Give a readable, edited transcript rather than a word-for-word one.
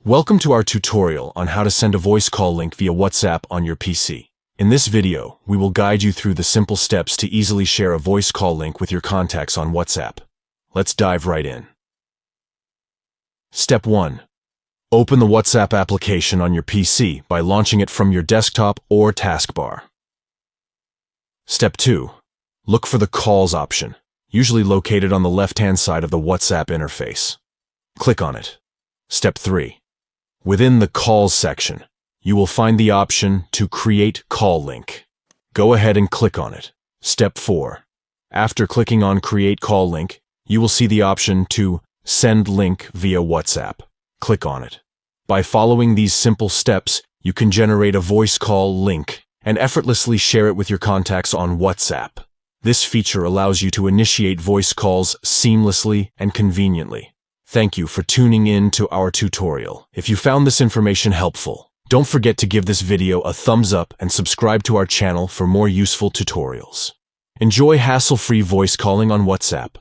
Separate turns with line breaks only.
Welcome to our tutorial on how to send a voice call link via WhatsApp on your PC. In this video, we will guide you through the simple steps to easily share a voice call link with your contacts on WhatsApp. Let's dive right in. Step 1. Open the WhatsApp application on your PC by launching it from your desktop or taskbar. Step 2. Look for the Calls option, usually located on the left-hand side of the WhatsApp interface. Click on it. Step 3. Within the Calls section, you will find the option to Create Call Link. Go ahead and click on it. Step 4. After clicking on Create Call Link, you will see the option to Send Link via WhatsApp. Click on it. By following these simple steps, you can generate a voice call link and effortlessly share it with your contacts on WhatsApp. This feature allows you to initiate voice calls seamlessly and conveniently. Thank you for tuning in to our tutorial. If you found this information helpful, don't forget to give this video a thumbs up and subscribe to our channel for more useful tutorials. Enjoy hassle-free voice calling on WhatsApp.